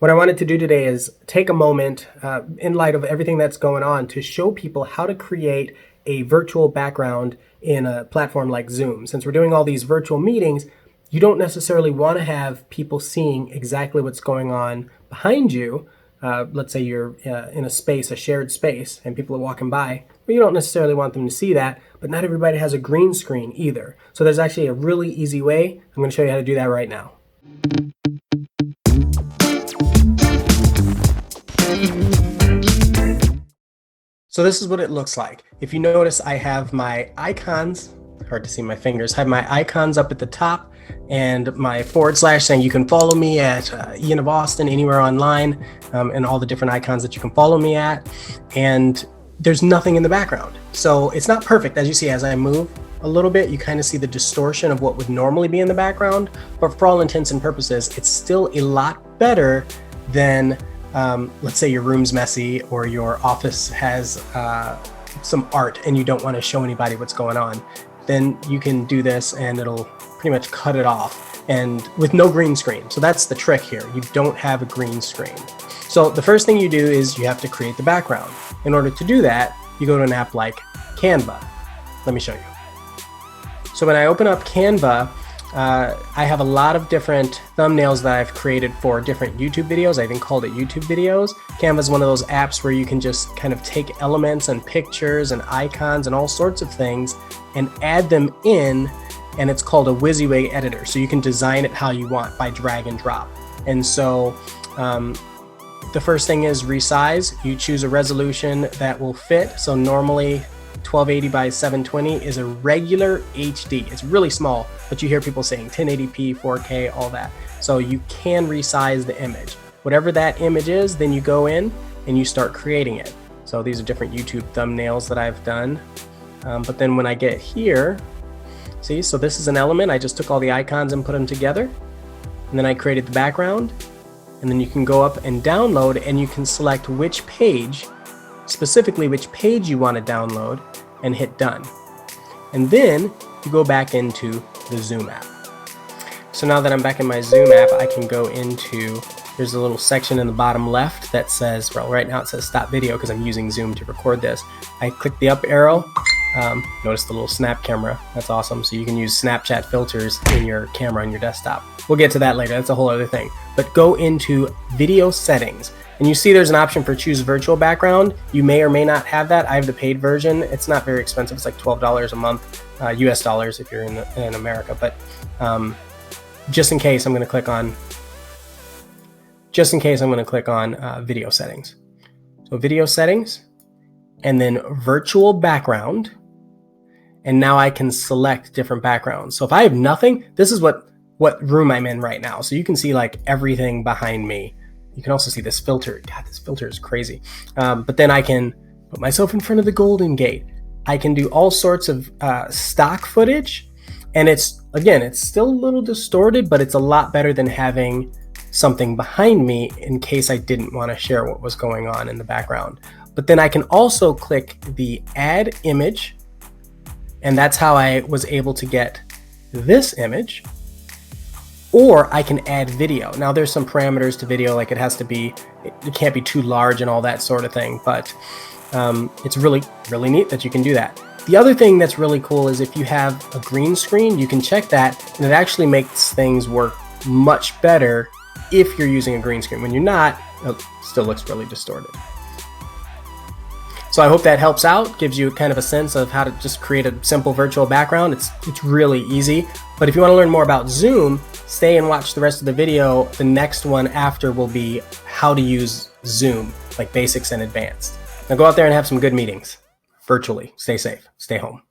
What I wanted to do today is take a moment in light of everything that's going on to show people how to create a virtual background in a platform like Zoom. Since we're doing all these virtual meetings, you don't necessarily want to have people seeing exactly what's going on behind you. Let's say you're in a space, a shared space, and people are walking by. Well, you don't necessarily want them to see that, but not everybody has a green screen either. So there's actually a really easy way. I'm going to show you how to do that right now. So this is what it looks like. If you notice, I have my icons, hard to see my fingers, I have my icons up at the top and my / saying you can follow me at ianofAustin anywhere online, and all the different icons that you can follow me at. And there's nothing in the background. So it's not perfect. As you see, as I move a little bit, you kind of see the distortion of what would normally be in the background. But for all intents and purposes, it's still a lot better than let's say your room's messy or your office has some art and you don't want to show anybody what's going on. Then you can do this and it'll pretty much cut it off, and with no green screen. So that's the trick here. You don't have a green screen. So the first thing you do is you have to create the background. In order to do that, you go to an app like Canva. Let me show you. So when I open up Canva, I have a lot of different thumbnails that I've created for different YouTube videos. I even called it YouTube videos. Canva is one of those apps where you can just kind of take elements and pictures and icons and all sorts of things and add them in, and it's called a WYSIWYG editor. So you can design it how you want by drag and drop. And so the first thing is resize. You choose a resolution that will fit. So normally 1280 by 720 is a regular HD. It's really small, but you hear people saying 1080p, 4K, all that. So you can resize the image. Whatever that image is, then you go in and you start creating it. So these are different YouTube thumbnails that I've done. But then when I get here, see, so this is an element. I just took all the icons and put them together. And then I created the background. And then you can go up and download, and you can select which page, specifically which page you want to download, and hit done. And then you go back into the Zoom app. So now that I'm back in my Zoom app, I can go into, there's a little section in the bottom left that says, well, right now it says stop video because I'm using Zoom to record this. I click the up arrow. Notice the little snap camera. That's awesome. So you can use Snapchat filters in your camera on your desktop. We'll get to that later. That's a whole other thing. But go into video settings. And you see there's an option for choose virtual background. You may or may not have that. I have the paid version. It's not very expensive. It's like $12 a month, US dollars if you're in America. But just in case, I'm going to click on video settings. So video settings, and then virtual background. And now I can select different backgrounds. So if I have nothing, this is what room I'm in right now. So you can see like everything behind me. You can also see this filter. God, this filter is crazy. But then I can put myself in front of the Golden Gate. I can do all sorts of stock footage. And it's still a little distorted, but it's a lot better than having something behind me in case I didn't want to share what was going on in the background. But then I can also click the add image. And that's how I was able to get this image. Or I can add video. Now there's some parameters to video, like it can't be too large and all that sort of thing, but it's really, really neat that you can do that. The other thing that's really cool is if you have a green screen, you can check that, and it actually makes things work much better if you're using a green screen. When you're not, it still looks really distorted. So I hope that helps out, gives you kind of a sense of how to just create a simple virtual background. It's really easy. But if you want to learn more about Zoom, stay and watch the rest of the video. The next one after will be how to use Zoom, like basics and advanced. Now go out there and have some good meetings virtually. Stay safe. Stay home.